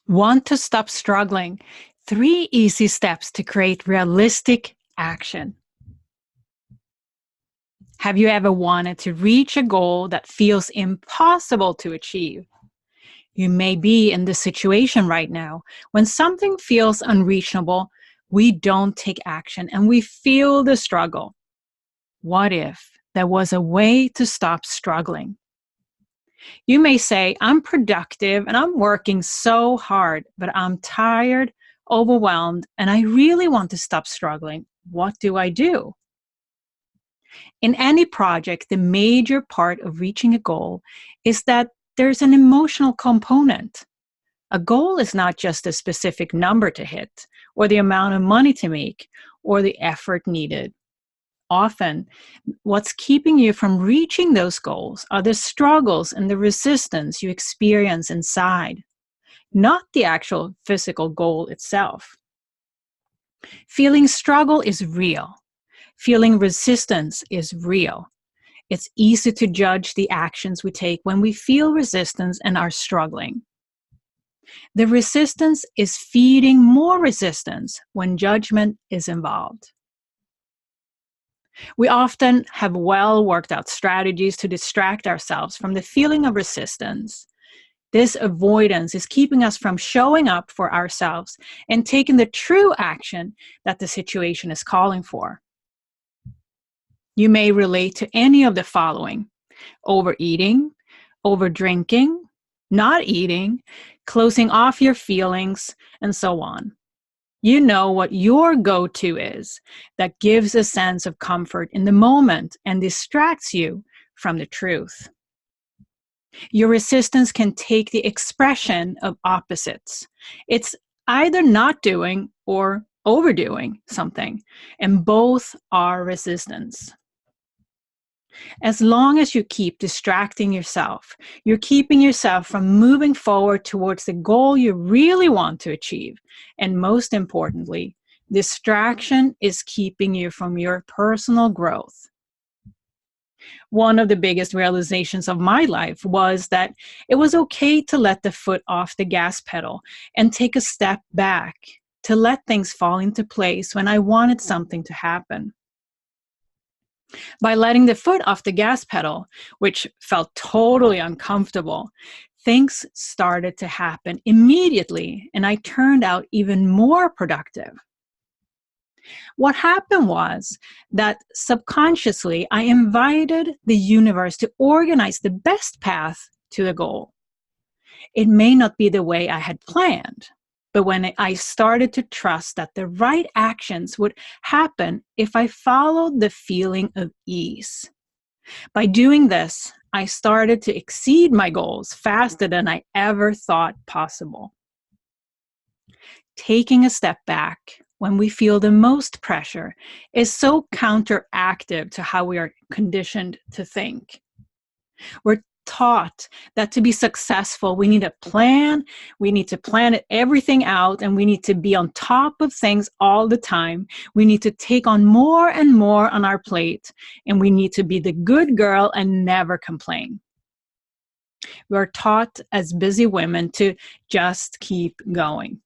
Want to stop struggling? 3 easy steps to create realistic action. Have you ever wanted to reach a goal that feels impossible to achieve? You may be in this situation right now. When something feels unreachable, we don't take action and we feel the struggle. What if there was a way to stop struggling? You may say, I'm productive and I'm working so hard, but I'm tired, overwhelmed, and I really want to stop struggling. What do I do? In any project, the major part of reaching a goal is that there's an emotional component. A goal is not just a specific number to hit, or the amount of money to make, or the effort needed. Often, what's keeping you from reaching those goals are the struggles and the resistance you experience inside, not the actual physical goal itself. Feeling struggle is real. Feeling resistance is real. It's easy to judge the actions we take when we feel resistance and are struggling. The resistance is feeding more resistance when judgment is involved. We often have well worked out strategies to distract ourselves from the feeling of resistance. This avoidance is keeping us from showing up for ourselves and taking the true action that the situation is calling for. You may relate to any of the following: overeating, overdrinking, not eating, closing off your feelings, and so on. You know what your go-to is that gives a sense of comfort in the moment and distracts you from the truth. Your resistance can take the expression of opposites. It's either not doing or overdoing something, and both are resistance. As long as you keep distracting yourself, you're keeping yourself from moving forward towards the goal you really want to achieve. And most importantly, distraction is keeping you from your personal growth. One of the biggest realizations of my life was that it was okay to let the foot off the gas pedal and take a step back, to let things fall into place when I wanted something to happen. By letting the foot off the gas pedal, which felt totally uncomfortable, things started to happen immediately, and I turned out even more productive. What happened was that subconsciously, I invited the universe to organize the best path to the goal. It may not be the way I had planned, but when I started to trust that the right actions would happen if I followed the feeling of ease. By doing this, I started to exceed my goals faster than I ever thought possible. Taking a step back when we feel the most pressure is so counteractive to how we are conditioned to think. We're taught that to be successful, we need a plan, we need to plan everything out, and we need to be on top of things all the time. We need to take on more and more on our plate, and we need to be the good girl and never complain. We're taught as busy women to just keep going.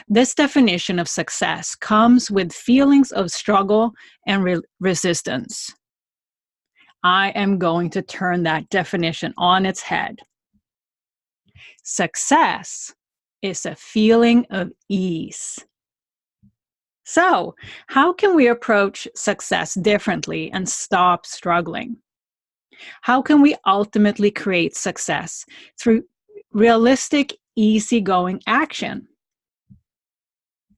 This definition of success comes with feelings of struggle and resistance. I am going to turn that definition on its head. Success is a feeling of ease. So, how can we approach success differently and stop struggling? How can we ultimately create success through realistic, easygoing action?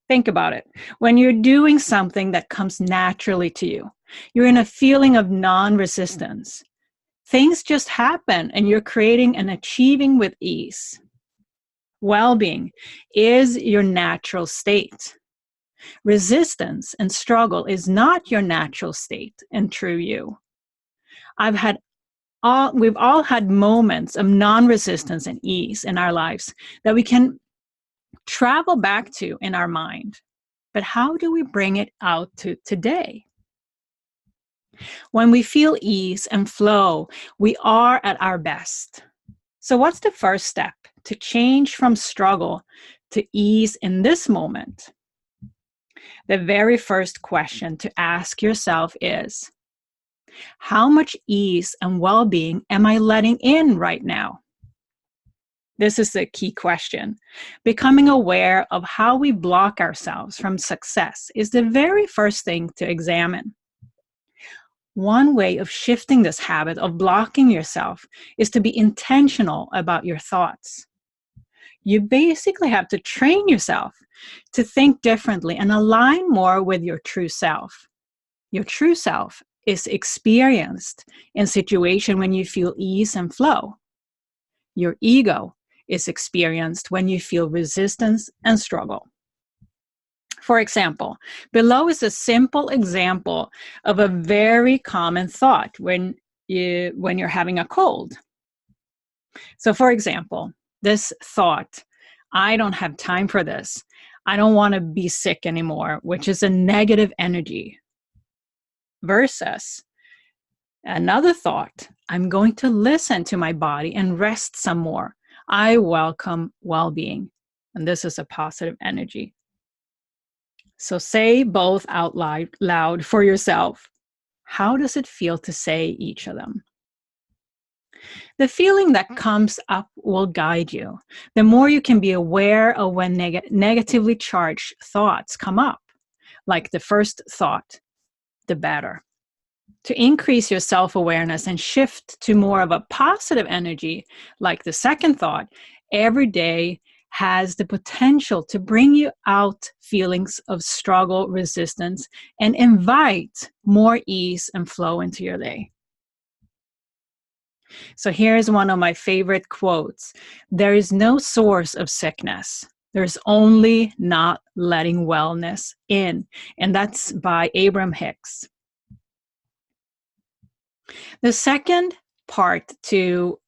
Think about it. When you're doing something that comes naturally to you, you're in a feeling of non-resistance. Things just happen and you're creating and achieving with ease. Well-being is your natural state. Resistance and struggle is not your natural state and true you. We've all had moments of non-resistance and ease in our lives that we can travel back to in our mind. But how do we bring it out to today? When we feel ease and flow, we are at our best. So what's the first step to change from struggle to ease in this moment, the very first question to ask yourself is, how much ease and well-being am I letting in right now? This is the key question. Becoming aware of how we block ourselves from success is the very first thing to examine. One way of shifting this habit of blocking yourself is to be intentional about your thoughts. You basically have to train yourself to think differently and align more with your true self. Your true self is experienced in situations when you feel ease and flow. Your ego is experienced when you feel resistance and struggle. For example, below is a simple example of a very common thought when you're having a cold. So for example, this thought, I don't have time for this. I don't want to be sick anymore, which is a negative energy. Versus another thought, I'm going to listen to my body and rest some more. I welcome well-being. And this is a positive energy. So say both out loud for yourself. How does it feel to say each of them? The feeling that comes up will guide you. The more you can be aware of when negatively charged thoughts come up, like the first thought, the better. To increase your self-awareness and shift to more of a positive energy, like the second thought, every day has the potential to bring you out feelings of struggle, resistance, and invite more ease and flow into your day. So here's one of my favorite quotes. There is no source of sickness. There's only not letting wellness in. And that's by Abraham Hicks. The second part to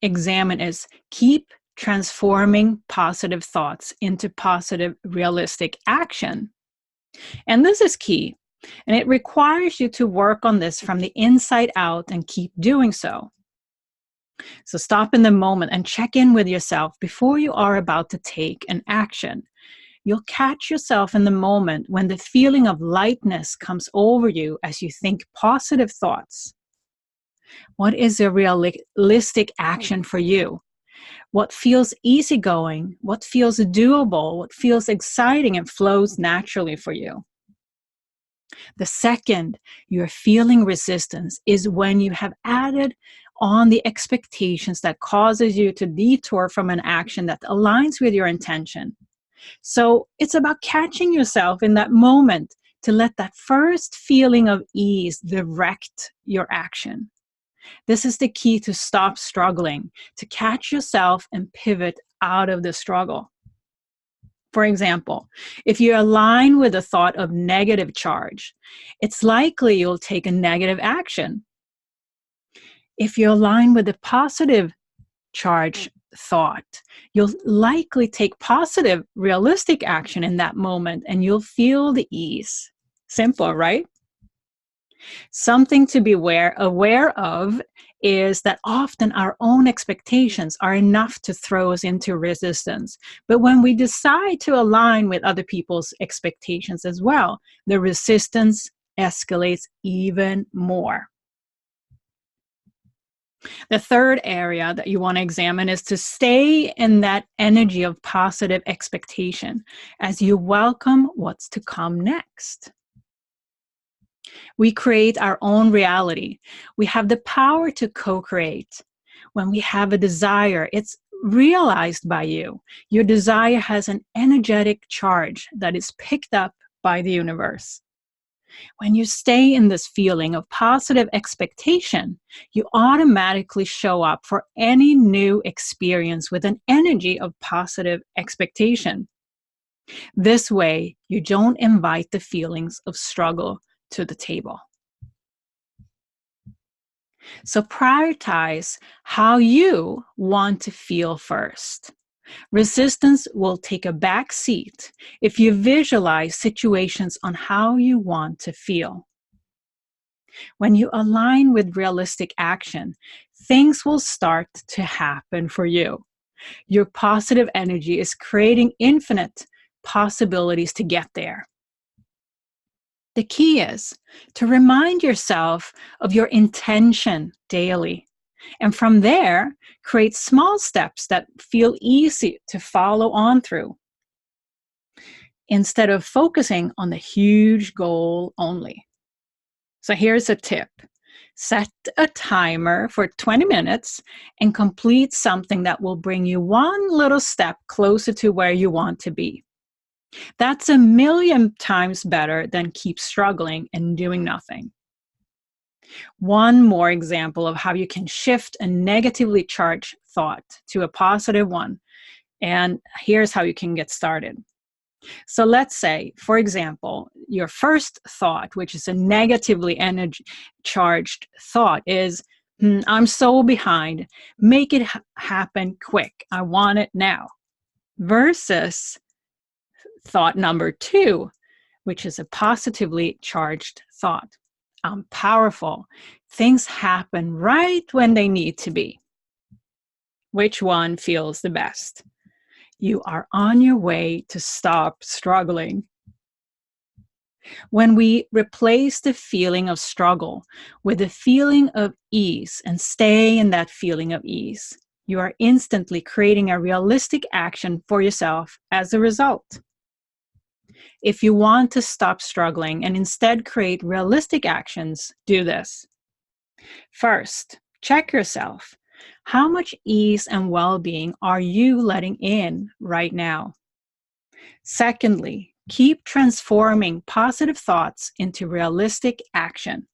examine is keep transforming positive thoughts into positive, realistic action. And this is key. And it requires you to work on this from the inside out and keep doing so. So stop in the moment and check in with yourself before you are about to take an action. You'll catch yourself in the moment when the feeling of lightness comes over you as you think positive thoughts. What is a realistic action for you? What feels easygoing? What feels doable? What feels exciting and flows naturally for you? The second you're feeling resistance is when you have added on the expectations that causes you to detour from an action that aligns with your intention. So it's about catching yourself in that moment to let that first feeling of ease direct your action. This is the key to stop struggling, to catch yourself and pivot out of the struggle. For example, if you align with the thought of negative charge, it's likely you'll take a negative action. If you align with the positive charge thought, you'll likely take positive, realistic action in that moment and you'll feel the ease. Simple, right? Something to be aware of is that often our own expectations are enough to throw us into resistance. But when we decide to align with other people's expectations as well, the resistance escalates even more. The third area that you want to examine is to stay in that energy of positive expectation as you welcome what's to come next. We create our own reality. We have the power to co-create. When we have a desire, it's realized by you. Your desire has an energetic charge that is picked up by the universe. When you stay in this feeling of positive expectation, you automatically show up for any new experience with an energy of positive expectation. This way, you don't invite the feelings of struggle to the table. So prioritize how you want to feel first. Resistance will take a back seat if you visualize situations on how you want to feel. When you align with realistic action, things will start to happen for you. Your positive energy is creating infinite possibilities to get there. The key is to remind yourself of your intention daily. And from there, create small steps that feel easy to follow on through, instead of focusing on the huge goal only. So here's a tip. Set a timer for 20 minutes and complete something that will bring you one little step closer to where you want to be. That's 1,000,000 times better than keep struggling and doing nothing. One more example of how you can shift a negatively charged thought to a positive one. And here's how you can get started. So let's say, for example, your first thought, which is a negatively energy charged thought, is, I'm so behind. Make it happen quick. I want it now. Versus thought number 2, which is a positively charged thought. I'm powerful. Things happen right when they need to be. Which one feels the best? You are on your way to stop struggling. When we replace the feeling of struggle with the feeling of ease and stay in that feeling of ease, you are instantly creating a realistic action for yourself as a result. If you want to stop struggling and instead create realistic actions, do this. First, check yourself. How much ease and well-being are you letting in right now? Secondly, keep transforming positive thoughts into realistic action.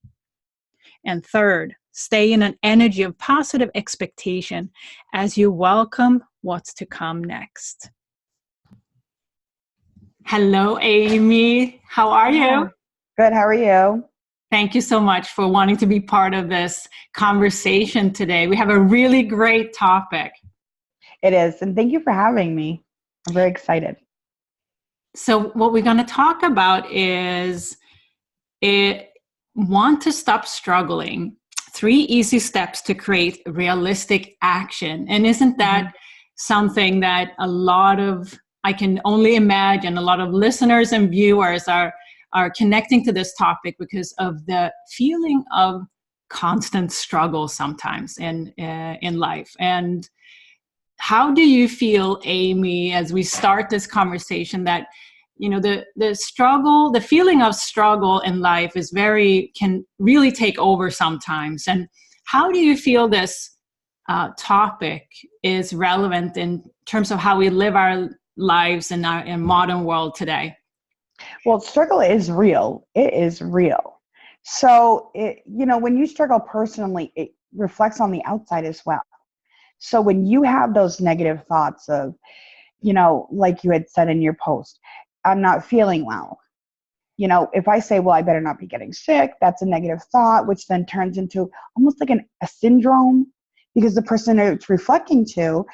And third, stay in an energy of positive expectation as you welcome what's to come next. Hello, Amy. How are you? Good. How are you? Thank you so much for wanting to be part of this conversation today. We have a really great topic. It is. And thank you for having me. I'm very excited. So what we're going to talk about is want to stop struggling. 3 easy steps to create realistic action. And isn't that something that I can only imagine a lot of listeners and viewers are connecting to this topic because of the feeling of constant struggle sometimes in life. And how do you feel, Amy, as we start this conversation, that the struggle, the feeling of struggle in life can really take over sometimes? And how do you feel this topic is relevant in terms of how we live our lives in modern world today? Well, struggle is real. It is real. So, when you struggle personally, it reflects on the outside as well. So when you have those negative thoughts of, like you had said in your post, I'm not feeling well. If I say, well, I better not be getting sick, that's a negative thought, which then turns into almost like a syndrome, because the person it's reflecting to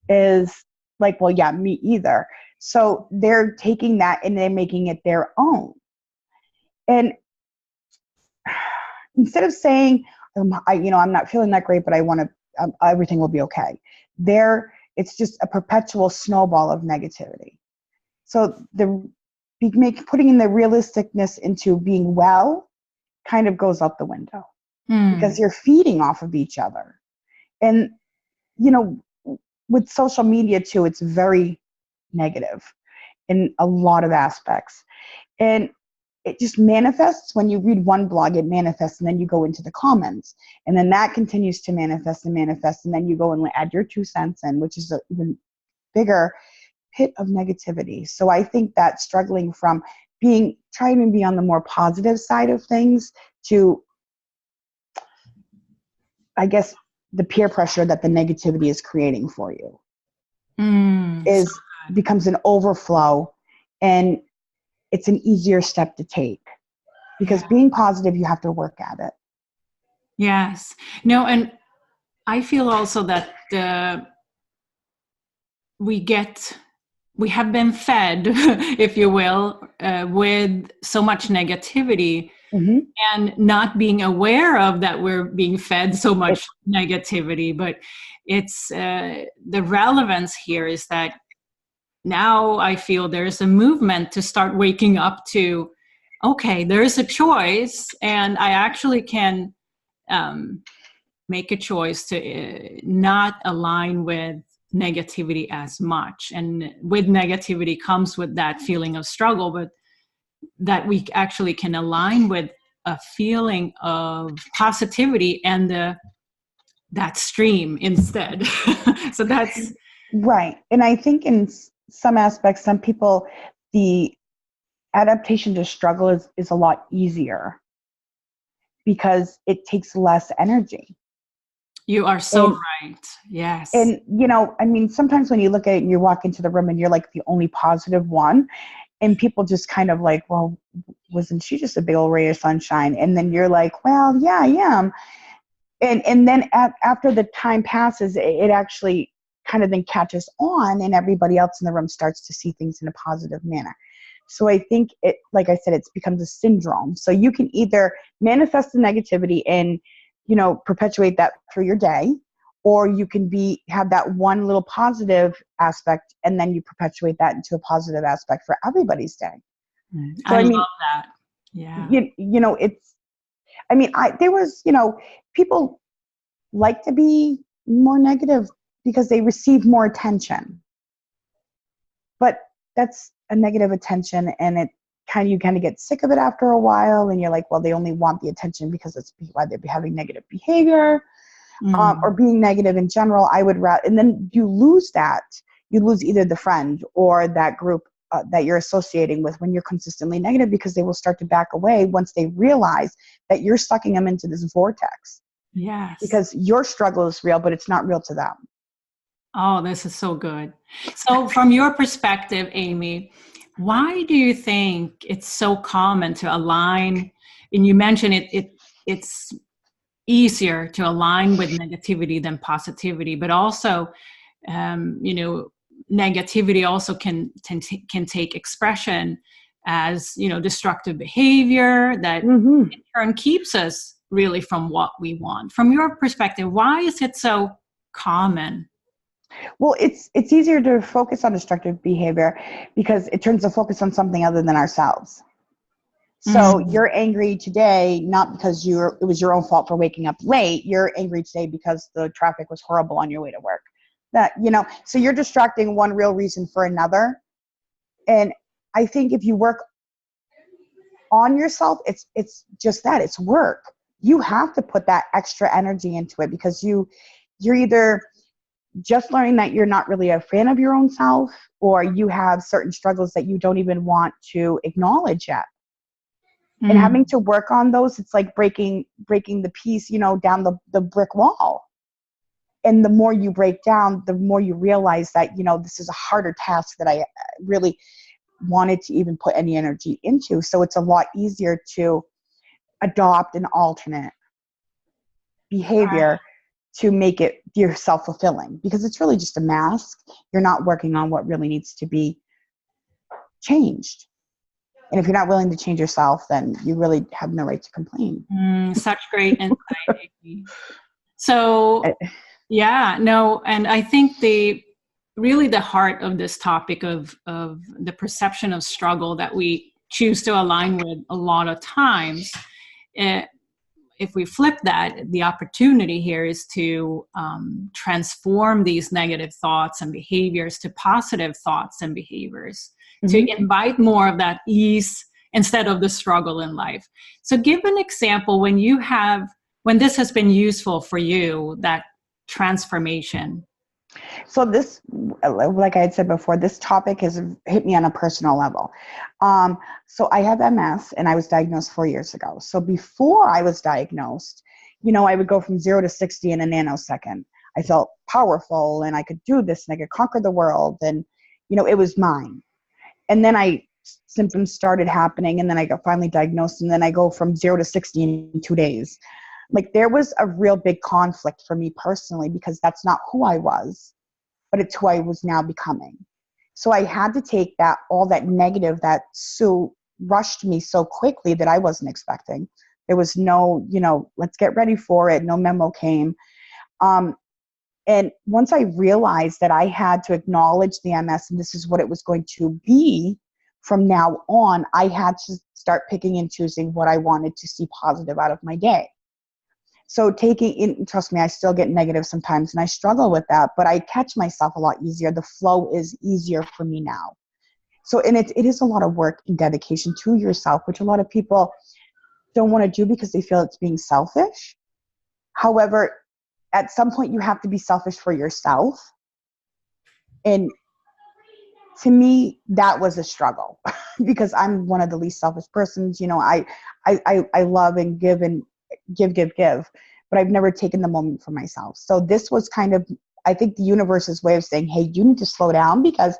is like, well, yeah, me either. So they're taking that and they're making it their own. And instead of saying, I'm not feeling that great, but I want to, everything will be okay. It's just a perpetual snowball of negativity. So putting in the realisticness into being well kind of goes out the window because you're feeding off of each other. And, with social media too, it's very negative in a lot of aspects. And it just manifests when you read one blog, it manifests, and then you go into the comments. And then that continues to manifest, and then you go and add your 2 cents in, which is an even bigger pit of negativity. So I think that struggling from trying to be on the more positive side of things to, I guess, the peer pressure that the negativity is creating for you becomes an overflow, and it's an easier step to take because being positive, you have to work at it. Yes. No, and I feel also that we have been fed, if you will, with so much negativity Mm-hmm. and not being aware of that we're being fed so It, much negativity. But it's the relevance here is that now I feel there's a movement to start waking up to, okay, there's a choice, and I actually can make a choice to not align with negativity as much. And with negativity comes with that feeling of struggle, but that we actually can align with a feeling of positivity and that stream instead. So that's right. And I think in some aspects, some people, the adaptation to struggle is a lot easier because it takes less energy. you are so And right. Yes. and you know, I mean, sometimes when you look at it and you walk into the room and you're like the only positive one, and people just kind of like, well, wasn't she just a big old ray of sunshine? And then you're like, well, yeah, I am. And then after the time passes, it actually kind of then catches on, and everybody else in the room starts to see things in a positive manner. So I think it, like I said, it becomes a syndrome. So you can either manifest the negativity and, you know, perpetuate that through your day, or you can have that one little positive aspect, and then you perpetuate that into a positive aspect for everybody's day. So I I love mean, that. Yeah. you know, it's, I mean, there was, you know, people like to be more negative because they receive more attention. But that's a negative attention, and you kind of get sick of it after a while, and you're like, well, they only want the attention because that's why they're having negative behavior, or Mm. being negative in general. I would rather, and then you lose that. You lose either the friend or that group that you're associating with when you're consistently negative, because they will start to back away once they realize that you're sucking them into this vortex, Yes. because your struggle is real, but it's not real to them. Oh, this is so good. So, from your perspective, Amy, why do you think it's so common to align? And you mentioned it's easier to align with negativity than positivity, but also, you know, negativity also can take expression as, you know, destructive behavior that Mm-hmm. in turn keeps us really from what we want. From your perspective, why is it so common? Well, it's easier to focus on destructive behavior because it turns the focus on something other than ourselves. So Mm, you're angry today, not because it was your own fault for waking up late. You're angry today because the traffic was horrible on your way to work. That, you know, so you're distracting one real reason for another. And I think if you work on yourself, it's just that, it's work. You have to put that extra energy into it, because you're either just learning that you're not really a fan of your own self, or you have certain struggles that you don't even want to acknowledge yet. And having mm, to work on those, it's like breaking the piece, you know, down the brick wall. And the more you break down, the more you realize that, you know, this is a harder task that I really wanted to even put any energy into. So it's a lot easier to adopt an alternate behavior to make it yourself fulfilling, because it's really just a mask. You're not working on what really needs to be changed. And if you're not willing to change yourself, then you really have no right to complain. such great insight, Amy. So, yeah, no, and I think the heart of this topic of the perception of struggle that we choose to align with a lot of times, eh, if we flip that, the opportunity here is to transform these negative thoughts and behaviors to positive thoughts and behaviors, to Mm-hmm. invite more of that ease instead of the struggle in life. So, give an example when this has been useful for you, that transformation. So this, like I had said before, this topic has hit me on a personal level. So I have MS, and I was diagnosed 4 years ago. So before I was diagnosed, you know, I would go from 0 to 60 in a nanosecond. I felt powerful, and I could do this, and I could conquer the world, and, you know, it was mine. And then symptoms started happening, and then I got finally diagnosed, and then I go from 0 to 60 in 2 days. Like, there was a real big conflict for me personally, because that's not who I was, but it's who I was now becoming. So I had to take all that negative, that so rushed me so quickly that I wasn't expecting. There was no, let's get ready for it. No memo came. And once I realized that I had to acknowledge the MS and this is what it was going to be from now on, I had to start picking and choosing what I wanted to see positive out of my day. So trust me, I still get negative sometimes and I struggle with that, but I catch myself a lot easier. The flow is easier for me now. So, and it is a lot of work and dedication to yourself, which a lot of people don't want to do because they feel it's being selfish. However, at some point you have to be selfish for yourself. And to me, that was a struggle because I'm one of the least selfish persons. I love and give, but I've never taken the moment for myself. So this was kind of, I think, the universe's way of saying, hey, you need to slow down, because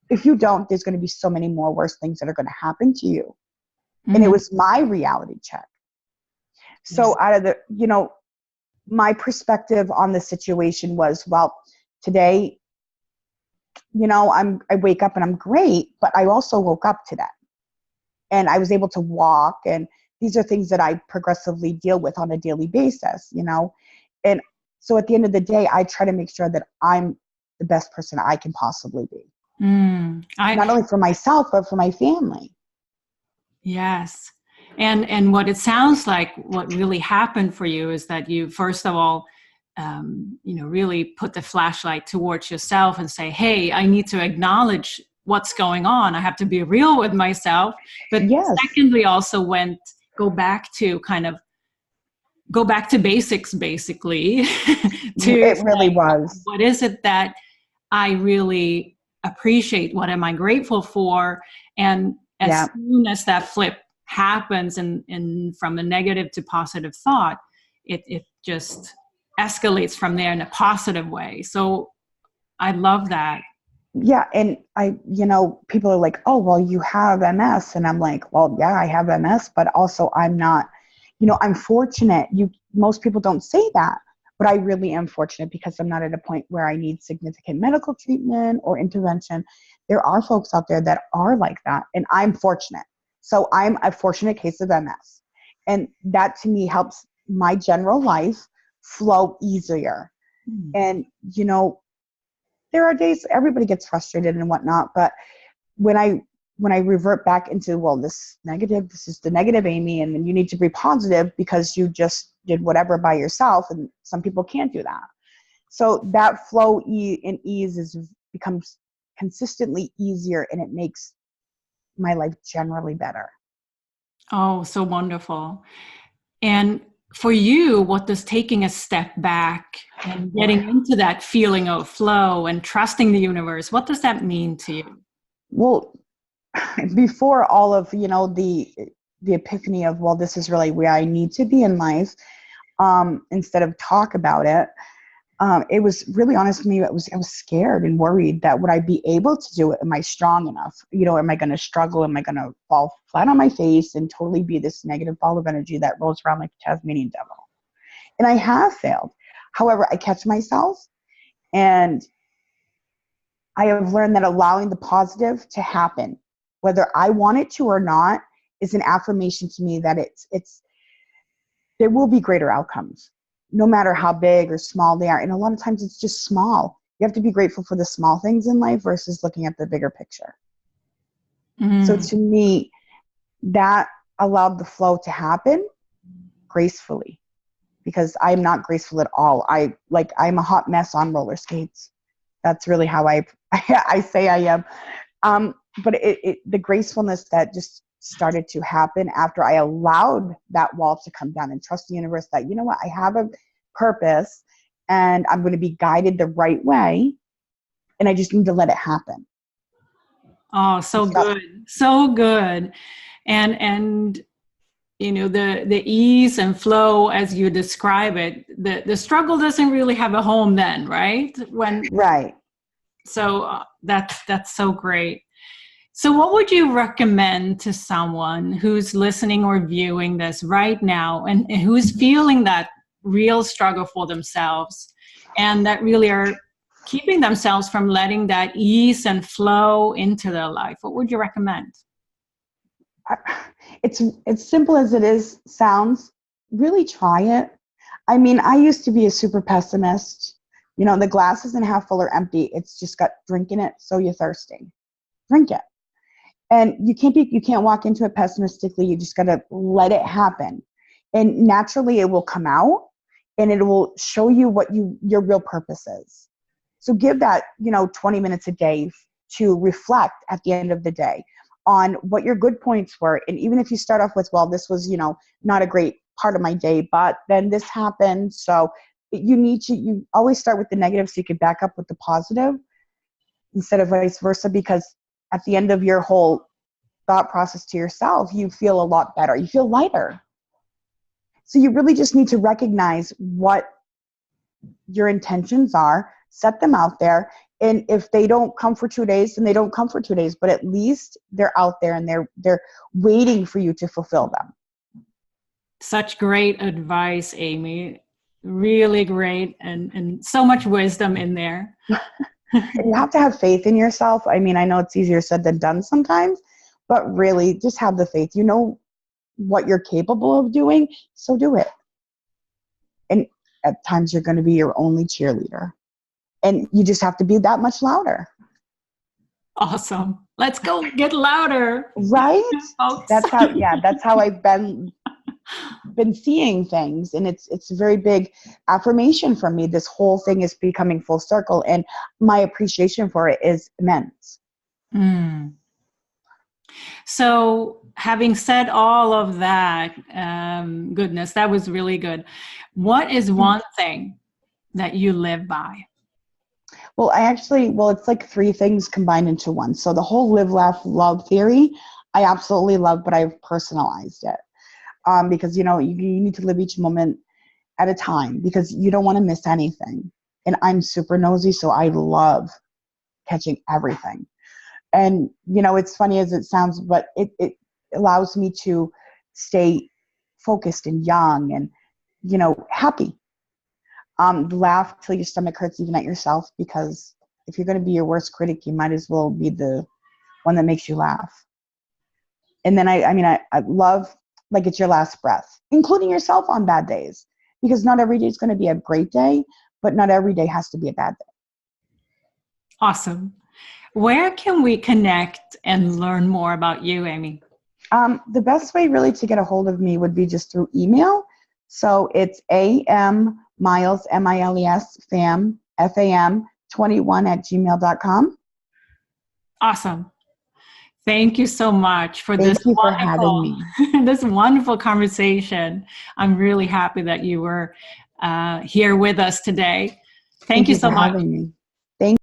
if you don't, there's going to be so many more worse things that are going to happen to you. Mm-hmm. And it was my reality check. So out of the, my perspective on the situation was, well, today, I wake up and I'm great, but I also woke up today and I was able to walk. And these are things that I progressively deal with on a daily basis, and so at the end of the day, I try to make sure that I'm the best person I can possibly be. Not only for myself, but for my family. Yes. And what it sounds like, what really happened for you is that you, first of all, really put the flashlight towards yourself and say, hey, I need to acknowledge what's going on. I have to be real with myself. But secondly, also go back to basics, basically. It really was. What is it that I really appreciate? What am I grateful for? And as soon as that flip happens and from a negative to positive thought, it just escalates from there in a positive way. So I love that. Yeah. And people are like, oh, well, you have MS. And I'm like, well, yeah, I have MS, but also I'm not, I'm fortunate. Most people don't say that, but I really am fortunate because I'm not at a point where I need significant medical treatment or intervention. There are folks out there that are like that, and I'm fortunate. So I'm a fortunate case of MS. And that to me helps my general life flow easier. And, there are days everybody gets frustrated and whatnot, but when I revert back into, well, this is the negative Amy, and then you need to be positive because you just did whatever by yourself, and some people can't do that. So that flow and ease becomes consistently easier, and it makes my life generally better. Oh, so wonderful. And for you, what does taking a step back and getting into that feeling of flow and trusting the universe, what does that mean to you? Well, before all of, the epiphany of, well, this is really where I need to be in life, instead of talk about it, it was really honest with me. I was scared and worried that would I be able to do it? Am I strong enough? Am I going to struggle? Am I going to fall flat on my face and totally be this negative ball of energy that rolls around like a Tasmanian devil? And I have failed. However, I catch myself, and I have learned that allowing the positive to happen, whether I want it to or not, is an affirmation to me that there will be greater outcomes, no matter how big or small they are. And a lot of times it's just small. You have to be grateful for the small things in life versus looking at the bigger picture. So to me, that allowed the flow to happen gracefully, because I'm not graceful at all. I'm a hot mess on roller skates. That's really how I say I am. But the gracefulness that just started to happen after I allowed that wall to come down and trust the universe that, you know what, I have a purpose and I'm going to be guided the right way, and I just need to let it happen. Oh, so good. So good. And the ease and flow as you describe it, the struggle doesn't really have a home then, right? Right. So that's so great. So what would you recommend to someone who's listening or viewing this right now and who's feeling that real struggle for themselves and that really are keeping themselves from letting that ease and flow into their life? What would you recommend? It's simple as it is sounds. Really try it. I mean, I used to be a super pessimist. You know, the glass isn't half full or empty. It's just got drink in it, so you're thirsty. Drink it. And you can't walk into it pessimistically. You just got to let it happen. And naturally it will come out and it will show you what your real purpose is. So give that, 20 minutes a day to reflect at the end of the day on what your good points were. And even if you start off with, well, this was, not a great part of my day, but then this happened. So you always start with the negative so you can back up with the positive instead of vice versa, because at the end of your whole thought process to yourself, you feel a lot better. You feel lighter. So you really just need to recognize what your intentions are, set them out there. And if they don't come for 2 days, then they don't come for 2 days, but at least they're out there and they're waiting for you to fulfill them. Such great advice, Amy. Really great, and so much wisdom in there. And you have to have faith in yourself. I mean, I know it's easier said than done sometimes, but really just have the faith. You know what you're capable of doing, so do it. And at times you're going to be your only cheerleader. And you just have to be that much louder. Awesome. Let's go get louder. Right? That's how I've been seeing things. And it's a very big affirmation for me. This whole thing is becoming full circle, and my appreciation for it is immense. Mm. So having said all of that, goodness, that was really good. What is one thing that you live by? Well, it's like three things combined into one. So the whole live, laugh, love theory, I absolutely love, but I've personalized it. Because, you need to live each moment at a time because you don't want to miss anything. And I'm super nosy, so I love catching everything. And, it's funny as it sounds, but it allows me to stay focused and young and, happy. Laugh till your stomach hurts even at yourself, because if you're going to be your worst critic, you might as well be the one that makes you laugh. And then I love, like, it's your last breath, including yourself on bad days, because not every day is going to be a great day, but not every day has to be a bad day. Awesome. Where can we connect and learn more about you, Amy? The best way really to get a hold of me would be just through email. So it's Miles, MILES, FAM, FAM 21@gmail.com. Awesome. Thank you so much for Thank you for having me. this wonderful conversation. I'm really happy that you were here with us today. Thank you so much. Having me.